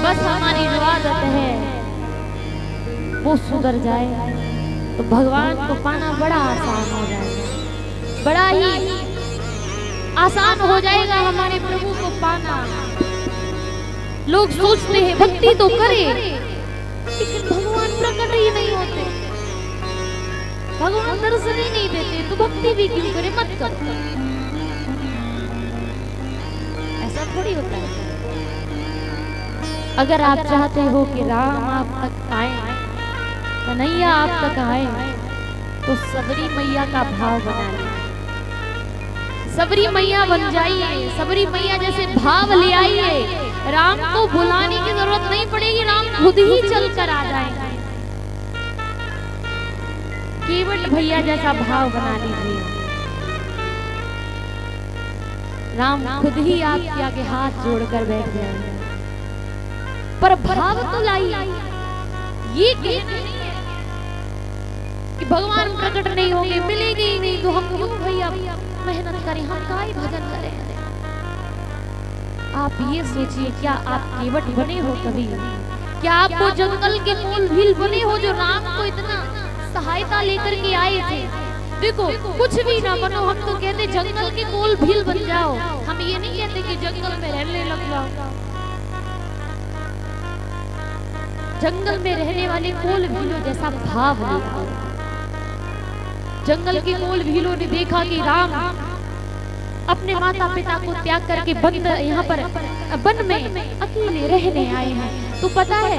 बस हमारी जो आदत है वो सुधर जाए तो भगवान को पाना बड़ा आसान हो जाएगा, बड़ा ही आसान हो जाएगा हमारे प्रभु को पाना। लोग सोचते हैं भक्ति तो करे, लेकिन भगवान प्रकट ही नहीं होते, भगवान दर्शन ही नहीं देते, तो भक्ति भी क्यों करे, मत करो। ऐसा थोड़ी होता है। अगर आप चाहते हो कि राम आप तक आए, कन्हैया आप तक आए, तो सबरी मैया का भाव बना लीजिए, सबरी मैया बन जाइए, सबरी मैया जैसे भाव ले आइए। राम को बुलाने की जरूरत नहीं पड़ेगी, राम खुद ही चल कर आ जाएंगे। केवट भैया जैसा भाव बना लीजिए, राम खुद ही आपके आगे हाथ जोड़कर बैठ जाएंगे। पर भाव तो लाइए, ये नहीं है कि भगवान प्रकट नहीं होंगे, मिलेंगे ही नहीं, तो हम क्यों भैया मेहनत करें, हम काहे भजन करें। आप ये सोचिए, क्या आप केवट बने हो कभी? क्या आप वो जंगल के मूल भील बने हो जो राम को इतना सहायता लेकर के आए थे? देखो, कुछ भी ना बनो, हम तो कहते जंगल के मूल भील बन जाओ, हम ये नहीं कहते कि जंगल में रहने लग जाओ। जंगल में रहने वाले कोल भीलों जैसा भाव ले आओ। जंगल के कोल भीलों ने देखा कि राम अपने माता पिता को त्याग करके बंद यहाँ पर वन में अकेले रहने आए हैं, तो पता है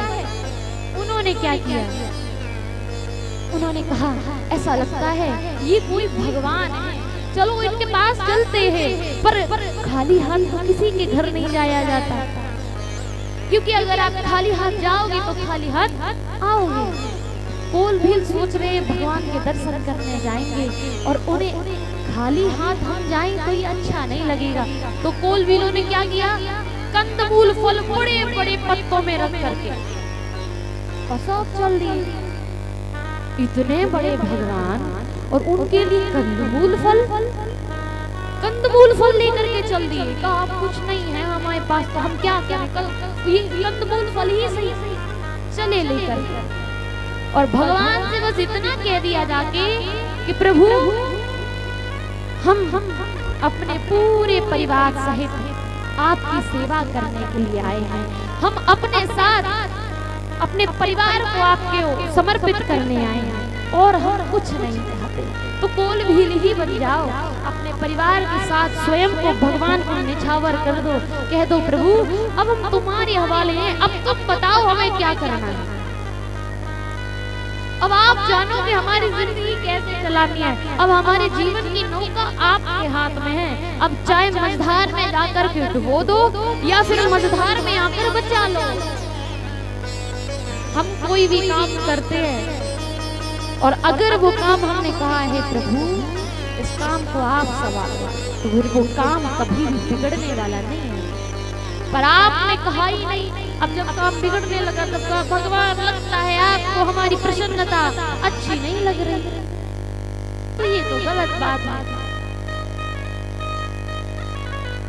उन्होंने क्या किया? उन्होंने कहा ऐसा लगता है ये कोई भगवान है, चलो इनके पास चलते हैं। पर खाली हाथ तो किसी के घर नहीं जाया जाता, क्योंकि अगर आप खाली हाथ जाओगे तो खाली हाथ आओगे। कोल भील सोच रहे भगवान के दर्शन करने जाएंगे और उन्हें खाली हाथ हम जाएं तो ये अच्छा नहीं लगेगा। तो कोल भीलों ने क्या किया? कंदमूल फल बड़े बड़े पत्तों में रख करके और सब चल दिए। इतने बड़े भगवान और उनके लिए कंदमूल फल लेकर के चल दिए। कहा आप कुछ नहीं है हमारे पास, तो हम क्या करें, कल ये कंदमूल फल ही सही चले लेकर। और भगवान से बस इतना कह दिया जाके कि प्रभु हम अपने पूरे परिवार सहित आपकी सेवा करने के लिए आए हैं, हम अपने साथ अपने परिवार को आपके समर्पित करने आए हैं और हम कुछ नहीं चाहते। तो कोल भील ही बन जाओ, अपने परिवार के साथ स्वयं को भगवान को निछावर कर दो, कह दो प्रभु अब हम तुम्हारे हवाले हैं, अब तुम बताओ हमें क्या करना है, अब आप जानो कि हमारी जिंदगी कैसे चलानी है, अब हमारे जीवन की नौका आपके हाथ में है। अब चाहे मझधार में जाकर के डुबो दो या फिर मझधार में आकर बचा लो। हम कोई भी काम करते हैं और अगर वो काम हमने कहा है प्रभु इस काम को आप संभालो, तो फिर वो काम कभी भी बिगड़ने वाला नहीं है। पर आपने कहा ही नहीं, अब जब काम बिगड़ने लगा तब कहा भगवान लगता है आपको हमारी प्रसन्नता अच्छी नहीं लग रही, तो ये तो गलत बात है।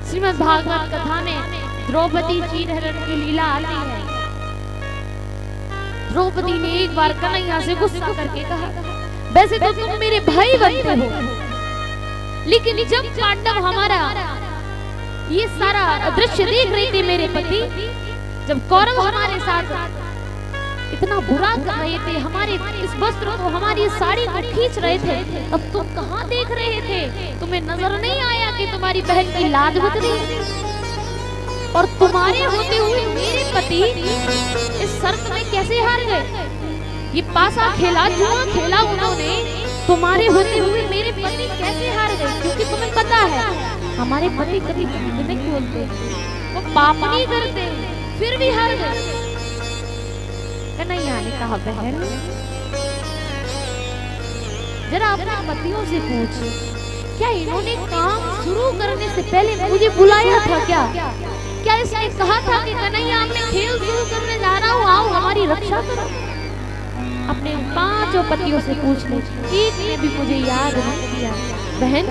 श्रीमद् भागवत कथा में द्रौपदी चीरहरण की लीला आती है। द्रौपदी ने एक बार कन्हैया से गुस्सा करके कहा वैसे तो तुम मेरे भाई बनते हो, लेकिन जब पांडव हमारा ये सारा दृश्य देख रहे थे मेरे पति, जब कौरव हमारे साथ इतना बुरा कर रहे थे, हमारे इस वस्त्र को हमारी साड़ी को खींच रहे थे, तब तुम कहाँ देख रहे थे? तुम्हें नजर नहीं आया कि तुम्हारी बहन की लाज बच रही? और तुम्हारे होते हुए मेरे पति इस शर्त में कैसे हार गए? ये पासा खेला, जुआ खेला उन्होंने, तुम्हारे होते हुए मेरे पति कैसे हार गए? क्योंकि तुम्हें पता है हमारे पति कभी झूठ नहीं बोलते, वो पाप नहीं करते, फिर भी हार गए। कन्हैया ने कहा बहन जरा अपने पतियों से पूछ, क्या इन्होंने काम शुरू करने से पहले मुझे बुलाया था क्या? क्या इसने कहा था कि कन्हैया मैं खेल शुरू करने जा रहा हूँ, आओ हमारी रक्षा करो? अपने पांचों पतियों से पूछ ले, एक ने भी मुझे याद नहीं किया। बहन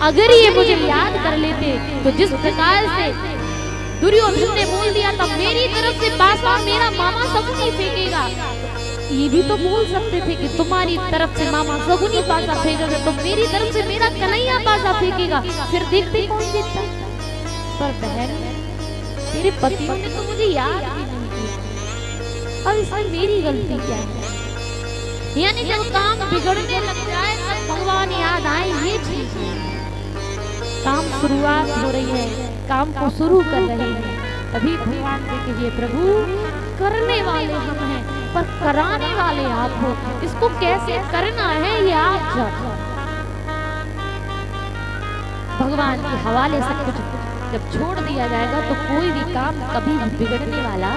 अगर ये मुझे याद कर लेते तो जिस प्रकार से दुर्योधन ने बोल दिया था मेरी तरफ से पासा मेरा मामा शकुनी फेंकेगा। ये भी तो बोल सकते थे कि तुम्हारी तरफ से मामा शकुनी पासा फेंकेगा तो मेरी तरफ से मेरा कन्हैया पासा फेंकेगा, फिर देखते कौन जीतता। पर बहन तेरे पति ने तो मुझे याद भी नहीं किया, अब इसमें मेरी गलती क्या है? यानी जब काम बिगड़ने लग जाए तब भगवान याद आए, ये चीज है। काम शुरुआत हो रही है, काम को शुरू कर रहे हैं, तभी भगवान से कहिए प्रभु करने वाले हम हैं पर कराने वाले आप हो, इसको कैसे करना है ये आप जानो। भगवान के हवाले सब कुछ जब छोड़ दिया जाएगा तो कोई भी काम कभी भी बिगड़ने वाला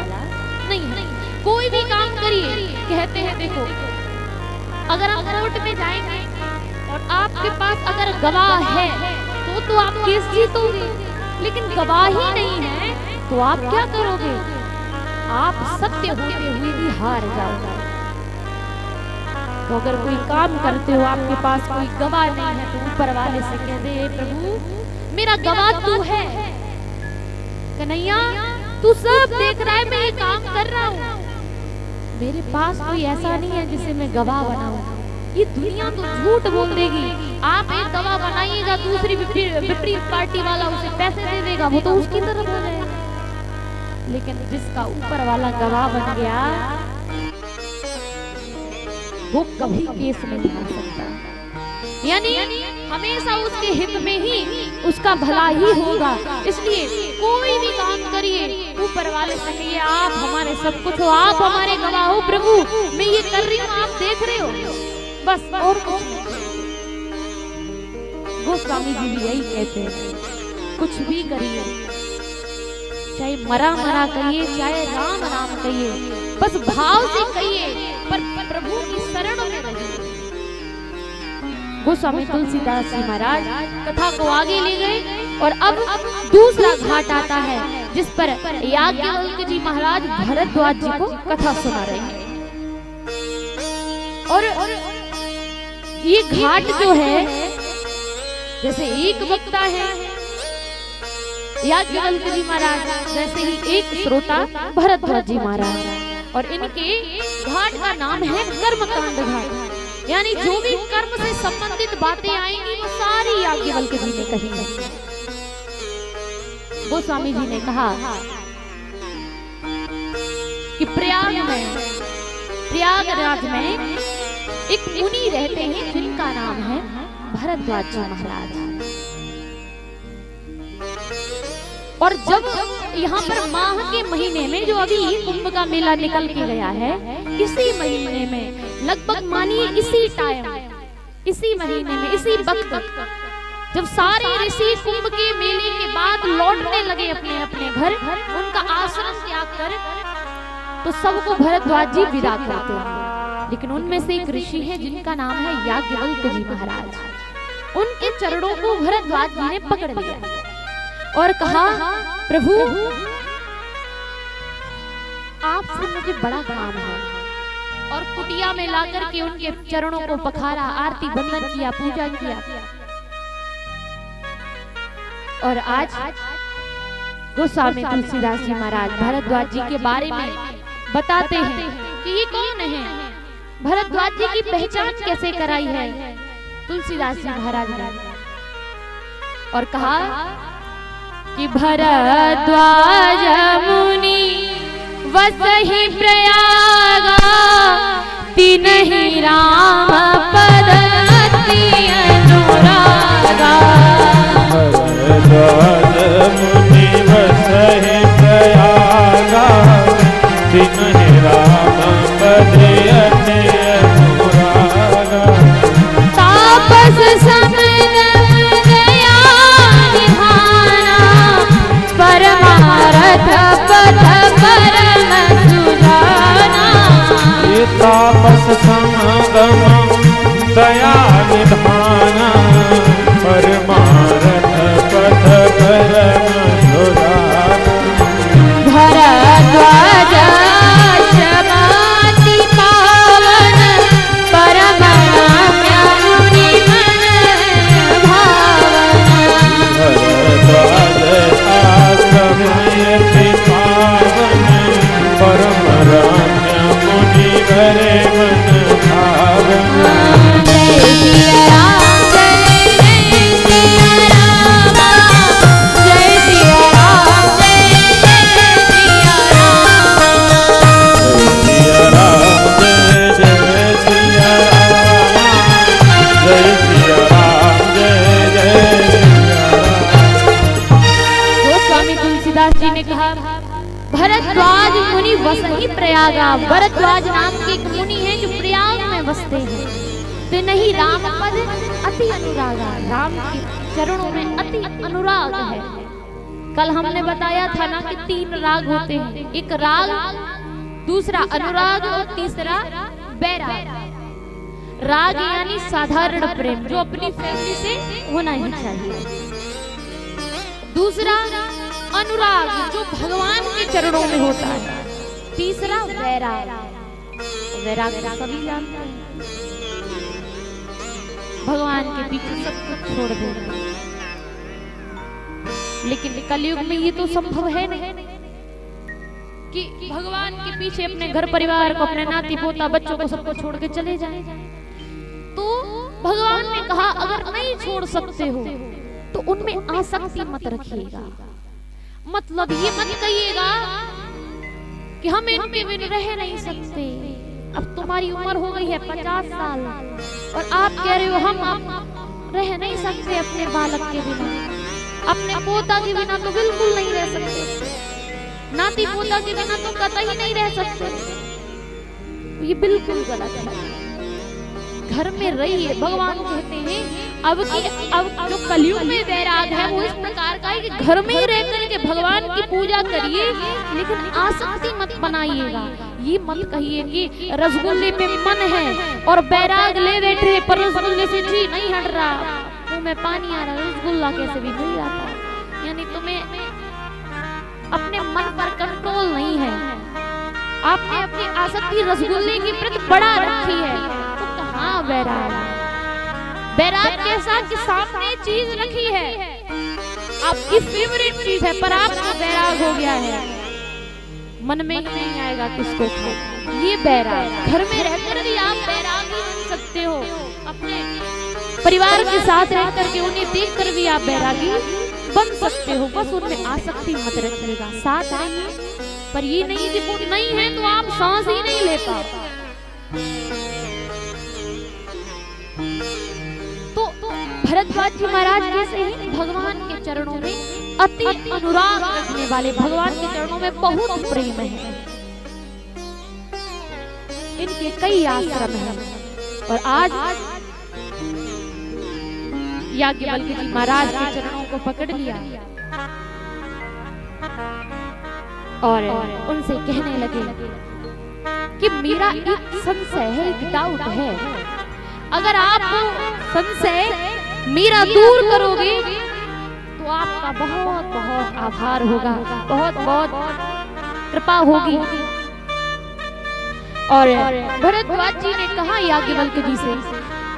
नहीं है। कोई भी काम करिए, कहते हैं देखो अगर आप कोर्ट में जाएंगे और आपके पास अगर गवाह है तो आप केस जीतोगे, लेकिन गवाह ही नहीं है तो आप क्या करोगे? आप सत्य होते हुए भी हार जाओगे। तो अगर कोई काम करते हो आपके पास कोई गवाह नहीं है तो ऊपर वाले से कह दे प्रभु मेरा गवाह तू है, कन्हैया तू सब देख रहा है मैं ये काम कर रहा हूँ, मेरे पास कोई ऐसा नहीं है जिसे मैं गवाह बनाऊं। ये दुनिया तो झूठ बोल देगी, आप एक गवाह बनाइएगा दूसरी विपरीत पार्टी वाला उसे पैसे दे देगा, वो तो उसकी तरफ हो जाएगा। लेकिन जिसका ऊपर वाला गवाह बन गया वो कभी केस नहीं हार सकता, यानी हमेशा उसके हित में ही उसका भला ही होगा। इसलिए कोई भी काम करिए ऊपर वाले से कहिए आप हमारे सब कुछ हो, आप हमारे गवाह हो प्रभु, मैं ये कर रही हूँ आप देख रहे हो, बस और कुछ नहीं। गोस्वामी जी भी यही कहते हैं कुछ भी करिए, चाहे मरा मरा कहिए चाहे राम राम कहिए, बस भाव से कहिए पर प्रभु की शरण में रहिए। गोस्वामी तुलसीदास जी महाराज कथा को आगे ले गए और अब दूसरा घाट आता है जिस पर याज्ञवल्क्य जी महाराज भरद्वाज जी को कथा सुना रहे हैं। और ये घाट जो है जैसे एक वक्ता है याज्ञवल्क्य जी महाराज, वैसे ही एक श्रोता भरद्वाज जी महाराज, और इनके घाट का नाम है कर्मकांड घाट, यानी जो भी कर्म से संबंधित बातें आएंगी वो सारी याज्ञवल्क्य जी ने कही है। गोस्वामी जी ने कहा कि प्रयागराज में एक मुनि रहते हैं जिनका नाम है भरद्वाज जी महाराज। और जब यहाँ पर माह के महीने में जो अभी कुंभ का मेला निकल के गया है, इसी महीने में लगभग मानिए इसी टाइम, इसी महीने में इसी वक्त जब सारे ऋषि कुंभ के मेले के बाद लौटने लगे अपने अपने घर, उनका आश्रम त्याग कर, तो सबको भरद्वाज जी विदा करते हैं। लेकिन उनमें से एक ऋषि है जिनका नाम है याज्ञवल्क्य जी महाराज। उनके चरणों को भरद्वाज जी ने पकड़ लिया और कहा प्रभु आपसे मुझे बड़ा काम है, और कुटिया में लाकर के उनके चरणों को पखारा, आरती बंदन किया, पूजा किया। और आज गोस्वामी तुलसीदास जी महाराज भरद्वाज जी के बारे में बताते हैं कि ये कौन है, भरद्वाज जी की पहचान कैसे कराई है तुलसीदास जी महाराज ने। और कहा कि भरद्वाज मुनि वसहि प्रयागा, तिन्हि राम पद अति अनुरागा। भरद्वाज मुनि वसहि प्रयागा, तिन्हि राम पद अति अनुरागा। तापस समन दया निधाना, परमारथ पथ परम सुजाना। ये तापस समगम दया निधाना, परमारथ पथ परम सुजाना। भरद्वाज शमाति पावन, परम रम्य मुनि मन भावन। भरद्वाज आश्रम अति पावन परम रम्य मुनि भरे मन भावन। जय सिया राम जय सिया राम जय सिया राम जय सिया राम सिया राम जय सिया राम जय सिया राम जय सिया राम। गोस्वामी तुलसीदास जी ने कहा, भरद्वाज मुनि वसहि प्रयागा। भरद्वाज नाम के एक मुनि हैं जो प्रयाग में बसते हैं। ते नहीं राम पद अति अनुरागा, राम के चरणों में अति अनुराग है। कल हमने बताया था ना कि 3 राग होते हैं, एक राग, दूसरा अनुराग और तीसरा बैराग। राग यानी साधारण प्रेम जो अपनी फैमिली से होना ही चाहिए। दूसरा अनुराग जो भगवान के चरणों में होता है। तीसरा वैराग, वैराग तो सभी जानते हैं, भगवान के पीछे सब कुछ छोड़ देना। लेकिन कलयुग में ये तो संभव है नहीं कि भगवान के पीछे अपने घर परिवार को, अपने नाती पोता बच्चों को सबको छोड़ के चले जाएं। तो भगवान ने कहा अगर नहीं छोड़ सकते हो तो उनमें आसक्ति मत रखिएगा। मतलब ये मत कहिएगा कि हम इनके बिन रह नहीं सकते। अब तुम्हारी उम्र हो गई है 50 साल और आप कह रहे हो हम रह नहीं सकते अपने बालक के बिना, अपने पोता के बिना तो बिल्कुल नहीं रह सकते, नाती पोता के बिना तो कतई नहीं रह सकते। ये बिल्कुल गलत है। घर में रहिए। भगवान कहते हैं अब जो कलयुग में वैराग है वो इस प्रकार का है कि घर में ही रह करके भगवान की पूजा करिए, लेकिन आसक्ति मत बनाइएगा। ये मत कहिए कि रसगुल्ले में मन है और बैराग ले बैठे पर रसगुल्ले से जी नहीं हट रहा, मुंह में पानी आ रहा, रसगुल्ला कैसे भी नहीं आता। यानी तुम्हें अपने मन पर कंट्रोल नहीं है, आपने अपनी आसक्ति रसगुल्ले की प्रति बढ़ा रखी है। तो कहाँ बैराग? बैराग कैसा कि सामने चीज रखी है, आपकी फेवरेट चीज है, पर आपको बैराग हो गया है, मन में ही नहीं आएगा किसको खाओ। ये बैराग। घर में रहकर भी आप बैराग ही बन सकते हो, अपने परिवार के साथ रह करके उन्हें देख कर भी आप बैरागी बन सकते हो। बस उनमें आसक्ति मत रखिएगा। साथ रहिए, पर ये नहीं कि वो नहीं है तो आप सांस ही नहीं ले पाते। तो भरद्वाज जी महाराज जैसे ही भगवान के चरणों में अति अनुराग रखने वाले, भगवान के चरणों में बहुत प्रेम है। इनके कई आश्रम हैं और आज याज्ञवल्क्य जी महाराज के चरणों को पकड़ लिया और उनसे कहने लगे कि मेरा एक संशय है, एक डाउट है, अगर आप संशय मेरा दूर करोगे तो आपका बहुत बहुत आभार होगा, बहुत बहुत कृपा होगी। और भरद्वाज जी ने कहा याज्ञवल्क्य जी से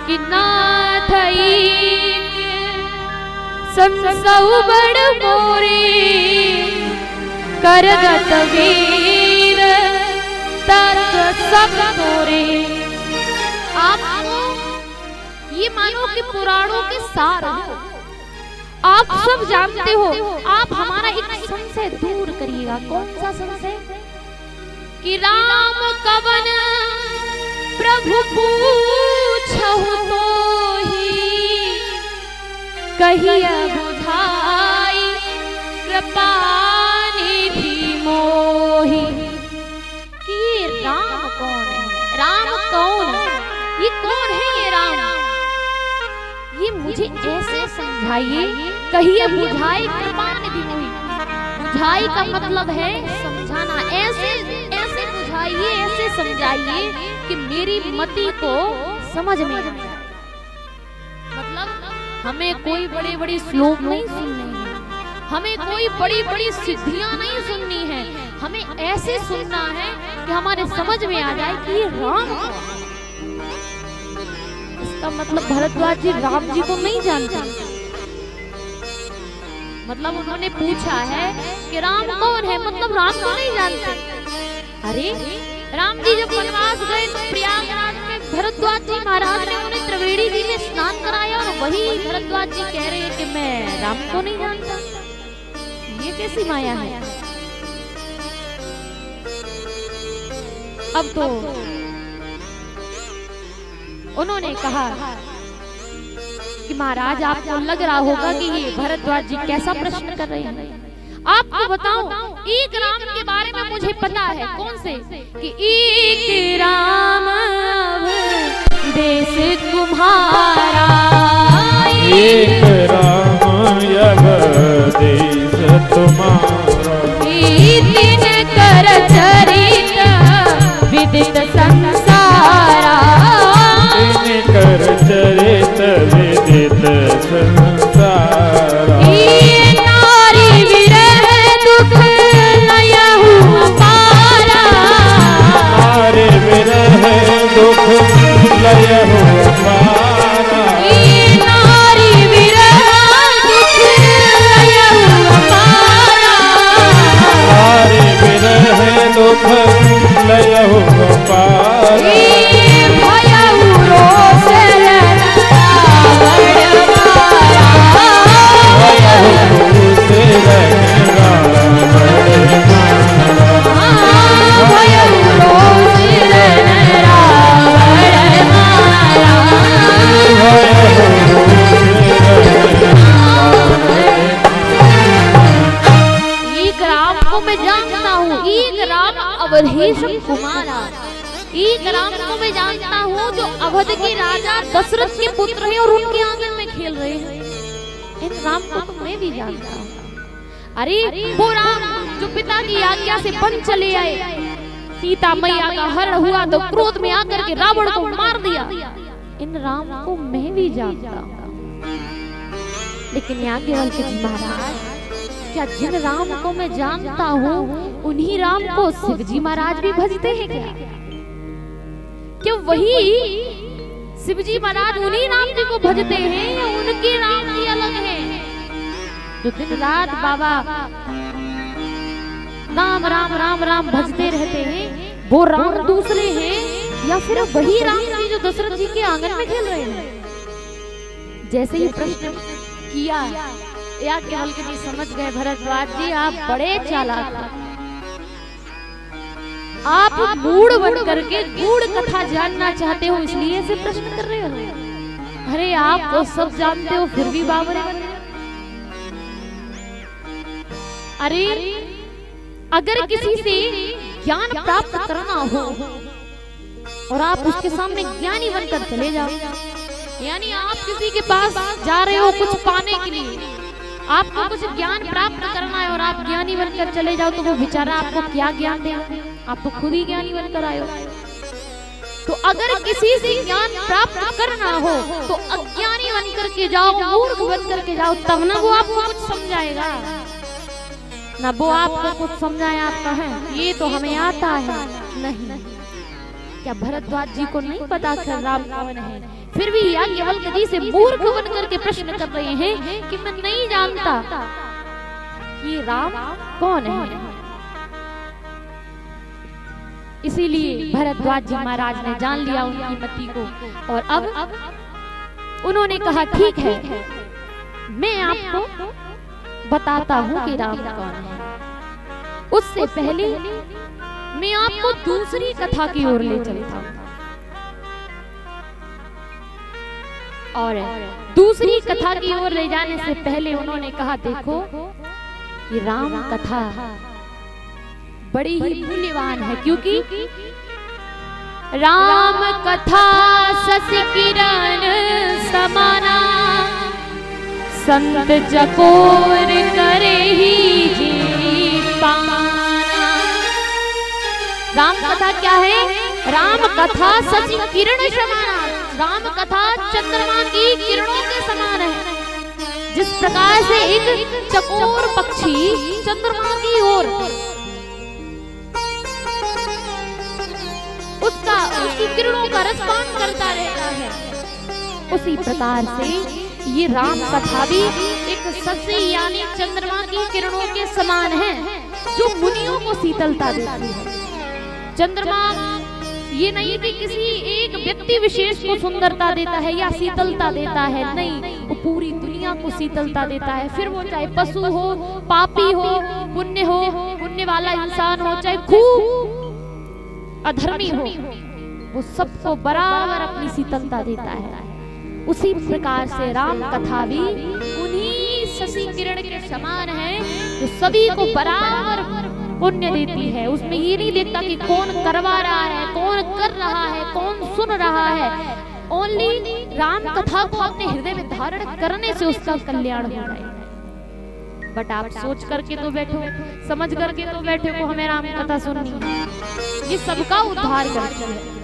कि नाथ संसौ बड़ मोरे करगत वीर तत्व सब तोरे। आप ये मानो कि पुराणों के सार हो, आप सब जानते हो, आप हमारा एक संशय दूर करिएगा। कौन सा संशय? कि राम कवन प्रभु पूछहु तोहि कहिया बुझाई कृपा निधि मोहि। कि ये राम कौन है? राम कौन? ये कौन है ये राम? ये मुझे ऐसे समझाइए, कहिए बुझाई कृपा निधि मोहि। बुझाई का मतलब है समझाना। ऐसे ऐसे बुझाइए, ऐसे समझाइए कि मेरी मति को समझ में आए। मतलब हमें कोई बड़े बड़े श्लोक नहीं सुनने हैं, हमें कोई बड़ी बड़ी सिद्धियां नहीं सुननी है, हमें ऐसे सुनना है कि हमारे समझ में आ जाए कि ये राम है। इसका मतलब भरद्वाज जी राम जी को नहीं जानते। मतलब उन्होंने पूछा है कि राम कौन है, मतलब राम को नहीं जानते। अरे राम जी जब वनवास गए तो प्रयागराज में भरद्वाज जी महाराज ने उन्हें त्रिवेणी जी में स्नान कराया और वही भरद्वाज जी कह रहे हैं कि मैं राम को नहीं जानता। ये कैसी माया है। अब तो उन्होंने कहा कि महाराज आपको लग रहा होगा कि ये भरद्वाज जी कैसा प्रश्न कर रहे हैं। आपको बताऊं, एक राम के बारे में मुझे पता है। कौन से? कि एक राम देश तुम्हारा, एक राम यह देश तुम्हारा, तीन कर चरित विदित संसारा, तीन कर चरित विदित संसारा, नारी विरह दुख लयहु अपारा, नारी विरह दुख लयहु अपारा, नारी विरह दुख लयहु अपारा, नारी विरह दुख लयहु अपारा, भयउ रोष रावण मारा, भयउ से रावण मारा, भयउ रोष रावण मारा। एक राम को मैं जानता हूँ, एक राम अवधेश कुमारा, एक राम को मैं जानता हूँ जो अवध के राजा दशरथ के पुत्र हैं और उनके आंगन में खेल रहे हैं। इन राम को तो मैं भी जानता हूँ। अरे वो राम जो पिता की आज्ञा से वन चले आए, सीता मैया का हरण हुआ तो क्रोध में आकर के रावण को मार दिया। इन राम को मैं भी जानता हूँ। लेकिन याज्ञवल्क्य जी महाराज, क्या जिन राम को मैं जानता हूँ उन्हीं राम को शिवजी महाराज भी भजते हैं क्या? क्या वही शिवजी महाराज उन्हीं राम जी को भजते हैं या उनके राम जी अलग हैं? जो दिन रात बाबा राम राम राम राम भजते रहते हैं, वो राम दूसरे हैं या फिर वही राम जी जो दशरथ जी के आंगन में खेल रहे हैं? जैसे ही प्रश्न किया, याज्ञवल्क्य जी समझ गए, भरद्वाज जी आप बड़े चालाक हैं। आप मूढ़ बन करके गूढ़ कथा जानना चाहते हो, इसलिए ऐसे प्रश्न कर रहे हो। अरे आप तो सब जानते हो फिर भी बावरे बन रहे हो। अरे अगर किसी से ज्ञान प्राप्त करना हो और आप उसके सामने ज्ञानी बनकर चले जाओ, यानी आप किसी के पास जा रहे हो कुछ पाने के लिए, आपको कुछ ज्ञान प्राप्त करना है और आप ज्ञानी बनकर चले जाओ, तो वो बेचारा आपको क्या ज्ञान देगा? आप तो खुद ही ज्ञानी बनकर आए हो। तो अगर किसी से ज्ञान प्राप्त करना हो तो अज्ञानी बनकर के जाओ, मूर्ख बनकर के जाओ, तब ना वो आपको कुछ समझाएगा, ना वो आपको कुछ समझाए। आप कहें ये तो हमें आता है, नहीं। क्या भरद्वाज जी को नहीं पता कि राम कौन है? फिर भी याज्ञवल्क्य जी से मूर्ख बनकर के प्रश्न कर रहे हैं कि मैं नहीं जानता कि राम कौन है। इसीलिए भरद्वाज जी महाराज ने जान लिया उनकी मति को, और अब उन्होंने कहा ठीक है, मैं आपको बताता हूँ कि राम कौन है। उससे पहले मैं आपको दूसरी कथा की ओर ले चलता हूँ। और दूसरी कथा की ओर ले जाने से पहले उन्होंने कहा देखो, ये राम कथा बड़ी ही मूल्यवान है, क्योंकि राम कथा शशि किरण समाना, संत चकोर करे ही जी पाना। राम कथा क्या है? राम कथा शशि किरण समाना, राम कथा चंद्रमा की किरणों के समान है। जिस प्रकार से एक चकोर पक्षी चंद्रमा की ओर उसकी किरणों का रसपान करता रहता है, उसी प्रकार से ये राम कथा भी एक शशि यानी चंद्रमा की किरणों के समान है जो मुनियों को शीतलता देती है। चंद्रमा ये नहीं कि किसी एक व्यक्ति विशेष को सुंदरता देता है या शीतलता देता है, नहीं, वो पूरी दुनिया को शीतलता देता है। फिर वो चाहे पशु हो, पापी हो, पुण्य वाला इंसान हो, चाहे खूब अधर्मी हो, वो सबको बराबर अपनी शीतलता देता है। उसी प्रकार से राम कथा भी उन्हीं शशि किरण के समान है जो सभी को बराबर पुण्य देती है। उसमें ये नहीं देखता कि कौन करवा रहा है, कौन कर रहा है, कौन सुन रहा है। ओनली राम कथा को अपने हृदय में धारण करने से उसका कल्याण हो जाएगा। बट आप सोच करके तो बैठो, समझ करके तो बैठे को हमें राम कथा सुननी है, ये सबका उद्धार करती है।